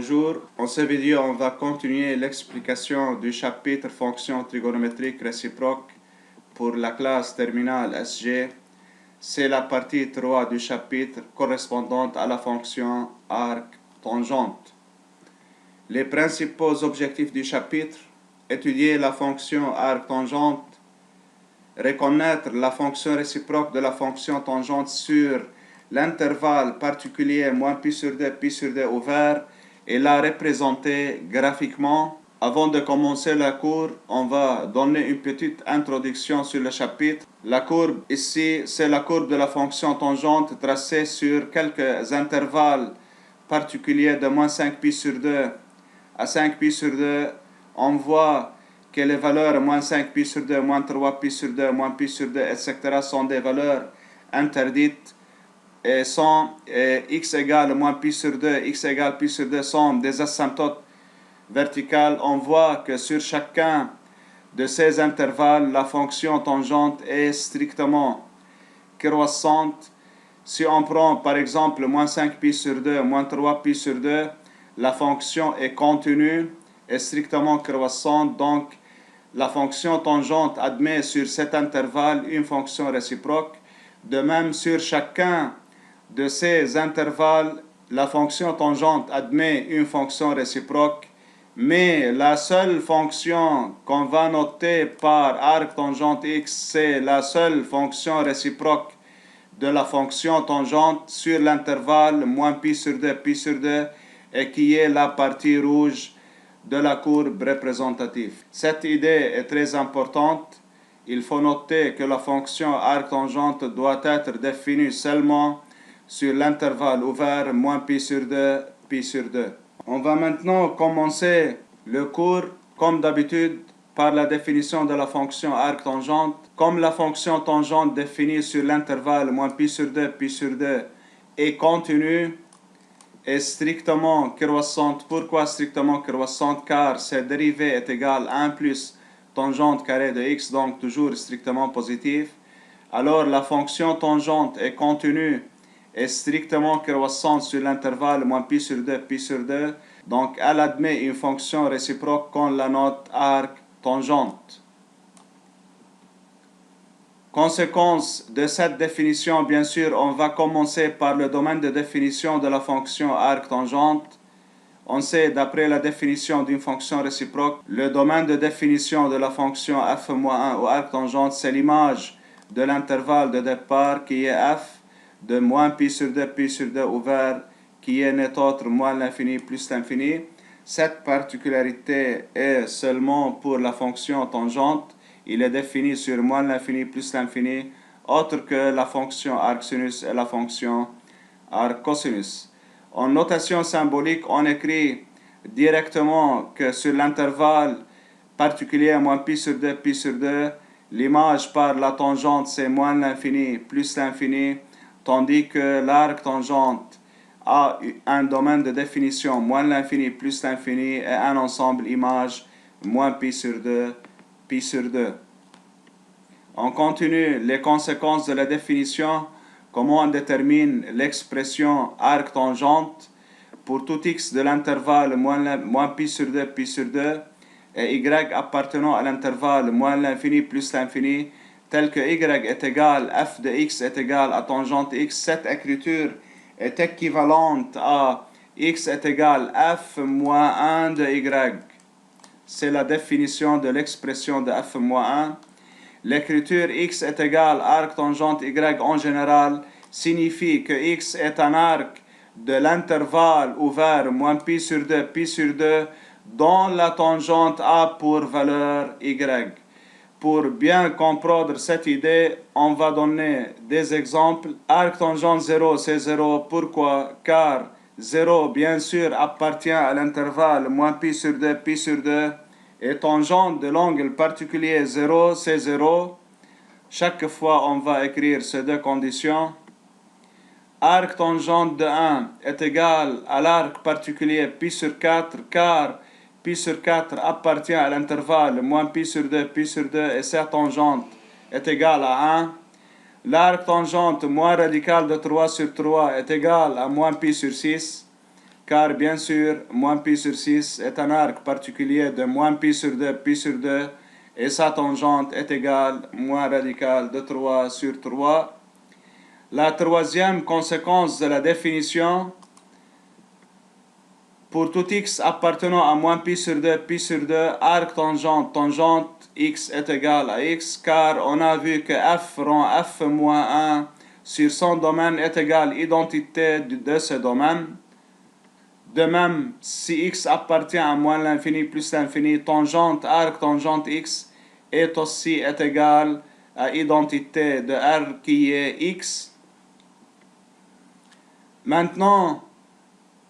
Bonjour, en cette vidéo on va continuer l'explication du chapitre fonctions trigonométriques réciproques pour la classe terminale SG. C'est la partie 3 du chapitre correspondante à la fonction arc-tangente. Les principaux objectifs du chapitre: étudier la fonction arc-tangente, reconnaître la fonction réciproque de la fonction tangente sur l'intervalle particulier moins pi sur 2 ouvert et la représenter graphiquement. Avant de commencer la courbe, on va donner une petite introduction sur le chapitre. La courbe ici, c'est la courbe de la fonction tangente tracée sur quelques intervalles particuliers de moins 5 pi sur 2 à 5 pi sur 2. On voit que les valeurs moins 5 pi sur 2, moins 3 pi sur 2, moins pi sur 2, etc. sont des valeurs interdites. Et sont x égale moins pi sur 2, x égale pi sur 2 sont des asymptotes verticales. On voit que sur chacun de ces intervalles, la fonction tangente est strictement croissante. Si on prend par exemple moins 5 pi sur 2, moins 3 pi sur 2, la fonction est continue et strictement croissante. Donc la fonction tangente admet sur cet intervalle une fonction réciproque. De même, sur chacun de ces intervalles, la fonction tangente admet une fonction réciproque, mais la seule fonction qu'on va noter par arc tangente x, c'est la seule fonction réciproque de la fonction tangente sur l'intervalle moins pi sur 2, pi sur 2, et qui est la partie rouge de la courbe représentative. Cette idée est très importante. Il faut noter que la fonction arc tangente doit être définie seulement sur l'intervalle ouvert moins pi sur 2, pi sur 2. On va maintenant commencer le cours, comme d'habitude, par la définition de la fonction arc-tangente. Comme la fonction tangente définie sur l'intervalle moins pi sur 2, pi sur 2 est continue et strictement croissante. Pourquoi strictement croissante? Car cette dérivée est égale à 1 plus tangente carrée de x, donc toujours strictement positif. Alors la fonction tangente est continue est strictement croissante sur l'intervalle moins pi sur 2, pi sur 2. Donc elle admet une fonction réciproque qu'on la note arc-tangente. Conséquence de cette définition, bien sûr, on va commencer par le domaine de définition de la fonction arc-tangente. On sait, d'après la définition d'une fonction réciproque, le domaine de définition de la fonction f-1 ou arc-tangente, c'est l'image de l'intervalle de départ qui est f de moins pi sur 2 ouvert, qui est net autre moins l'infini plus l'infini. Cette particularité est seulement pour la fonction tangente. Il est défini sur moins l'infini plus l'infini, autre que la fonction arc-sinus et la fonction arc-cosinus. En notation symbolique, on écrit directement que sur l'intervalle particulier moins pi sur 2, l'image par la tangente c'est moins l'infini plus l'infini, tandis que l'arc tangente a un domaine de définition moins l'infini plus l'infini et un ensemble image moins pi sur 2, pi sur 2. On continue les conséquences de la définition. Comment on détermine l'expression arc tangente pour tout x de l'intervalle moins pi sur 2, pi sur 2 et y appartenant à l'intervalle moins l'infini plus l'infini, tel que y est égal, f de x est égal à tangente x. Cette écriture est équivalente à x est égal f moins 1 de y. C'est la définition de l'expression de f moins 1. L'écriture x est égal arc tangente y en général signifie que x est un arc de l'intervalle ouvert moins pi sur 2, dont la tangente a pour valeur y. Pour bien comprendre cette idée, on va donner des exemples. Arc tangente 0, c'est 0. Pourquoi? Car 0, bien sûr, appartient à l'intervalle moins pi sur 2, et tangente de l'angle particulier 0, c'est 0. Chaque fois, on va écrire ces deux conditions. Arc tangente de 1 est égal à l'arc particulier pi sur 4, car pi sur 4 appartient à l'intervalle moins pi sur 2, et sa tangente est égale à 1. L'arc tangente moins radical de 3 sur 3 est égal à moins pi sur 6. car bien sûr, moins pi sur 6 est un arc particulier de moins pi sur 2, et sa tangente est égale moins radical de 3 sur 3. La troisième conséquence de la définition, pour tout x appartenant à moins pi sur 2, arc tangente x est égal à x, car on a vu que f rond f moins 1 sur son domaine est égal identité de ce domaine. De même, si x appartient à moins l'infini plus l'infini, arc tangente x est égal à identité de R qui est x. Maintenant,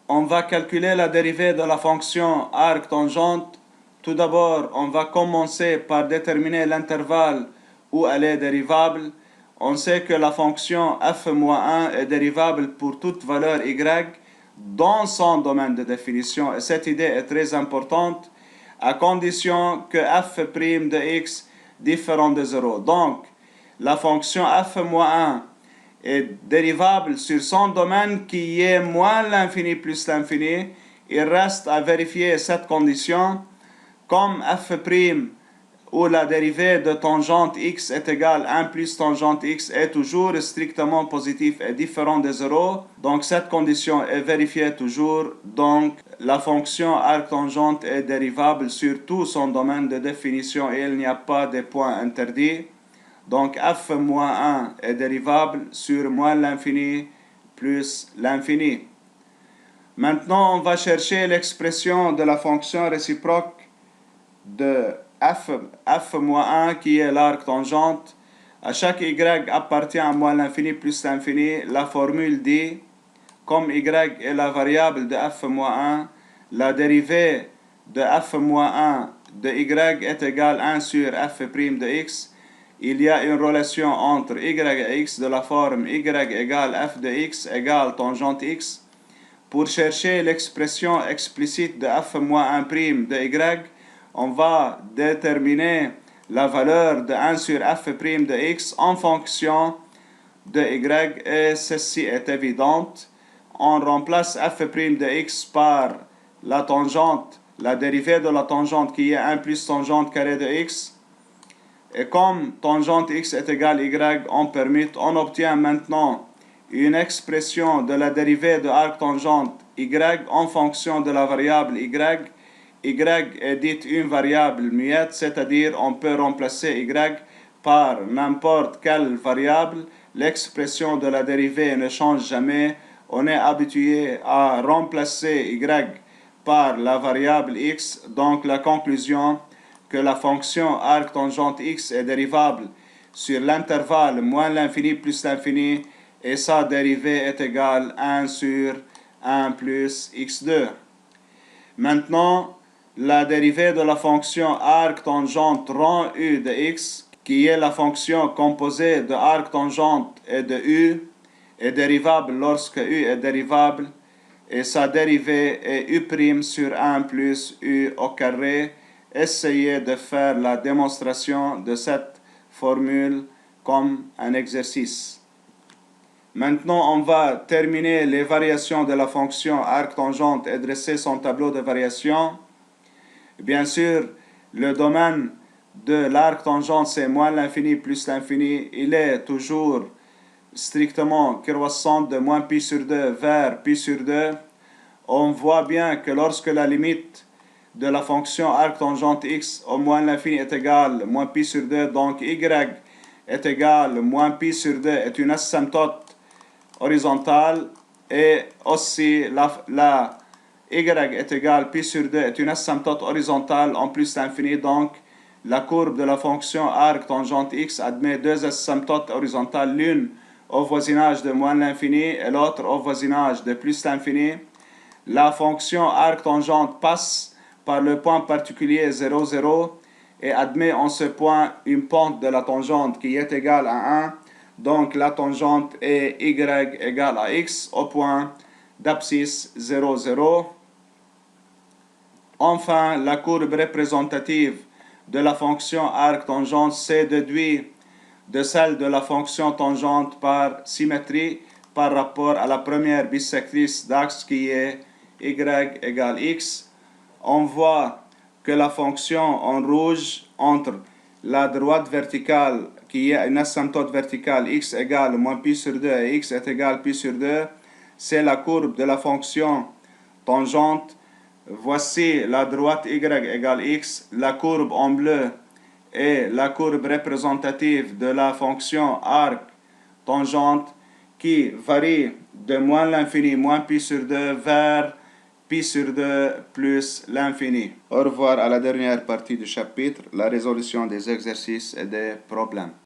on va calculer la dérivée de la fonction arc tangente. Tout d'abord, on va commencer par déterminer l'intervalle où elle est dérivable. On sait que la fonction f-1 est dérivable pour toute valeur y dans son domaine de définition, et cette idée est très importante, à condition que f' de x différent de 0. Donc, la fonction f-1 est dérivable sur son domaine qui est moins l'infini plus l'infini. Il reste à vérifier cette condition. Comme f' où la dérivée de tangente x est égale à 1 plus tangente x est toujours strictement positif et différent de 0. Donc cette condition est vérifiée toujours. Donc la fonction arc-tangente est dérivable sur tout son domaine de définition et il n'y a pas de points interdits. Donc f-1 est dérivable sur moins l'infini plus l'infini. Maintenant, on va chercher l'expression de la fonction réciproque de f-1 qui est l'arc tangente. À chaque y appartient à moins l'infini plus l'infini, la formule dit, comme y est la variable de f-1, la dérivée de f-1 de y est égale à 1 sur f' de x. Il y a une relation entre y et x de la forme y égale f de x égale tangente x. Pour chercher l'expression explicite de f-1' de y, on va déterminer la valeur de 1 sur f' de x en fonction de y, et ceci est évidente. On remplace f' de x par la tangente, la dérivée de la tangente qui est 1 plus tangente carré de x. Et comme tangente x est égale y, on obtient maintenant une expression de la dérivée de arc tangente y en fonction de la variable y. Y est dite une variable muette, c'est-à-dire on peut remplacer y par n'importe quelle variable. L'expression de la dérivée ne change jamais. On est habitué à remplacer y par la variable x. Donc la conclusion que la fonction arc tangente x est dérivable sur l'intervalle moins l'infini plus l'infini et sa dérivée est égale à 1 sur 1 plus x2. Maintenant, la dérivée de la fonction arc tangente rond u de x, qui est la fonction composée de arc tangente et de u, est dérivable lorsque u est dérivable, et sa dérivée est u' sur 1 plus u au carré. Essayez de faire la démonstration de cette formule comme un exercice. Maintenant, on va terminer les variations de la fonction arc tangente et dresser son tableau de variation. Bien sûr, le domaine de l'arc tangente, c'est moins l'infini plus l'infini. Il est toujours strictement croissant de moins pi sur 2 vers pi sur 2. On voit bien que lorsque la limite de la fonction arc tangente x au moins l'infini est égale moins pi sur 2, donc y est égal moins pi sur 2 est une asymptote horizontale, et aussi la y est égal pi sur 2 est une asymptote horizontale en plus l'infini. Donc la courbe de la fonction arc tangente x admet deux asymptotes horizontales, l'une au voisinage de moins l'infini et l'autre au voisinage de plus l'infini. La fonction arc tangente passe par le point particulier 0, 0 et admet en ce point une pente de la tangente qui est égale à 1. Donc la tangente est y égale à x au point d'abscisse 0, 0. Enfin, la courbe représentative de la fonction arc tangente s'est déduite de celle de la fonction tangente par symétrie par rapport à la première bissectrice d'axe qui est y égale x, on voit que la fonction en rouge entre la droite verticale qui est une asymptote verticale x égale moins pi sur 2 et x est égal pi sur 2, c'est la courbe de la fonction tangente. Voici la droite y égale x, la courbe en bleu est la courbe représentative de la fonction arc tangente qui varie de moins l'infini, moins pi sur 2, vers pi sur 2 plus l'infini. Au revoir à la dernière partie du chapitre, la résolution des exercices et des problèmes.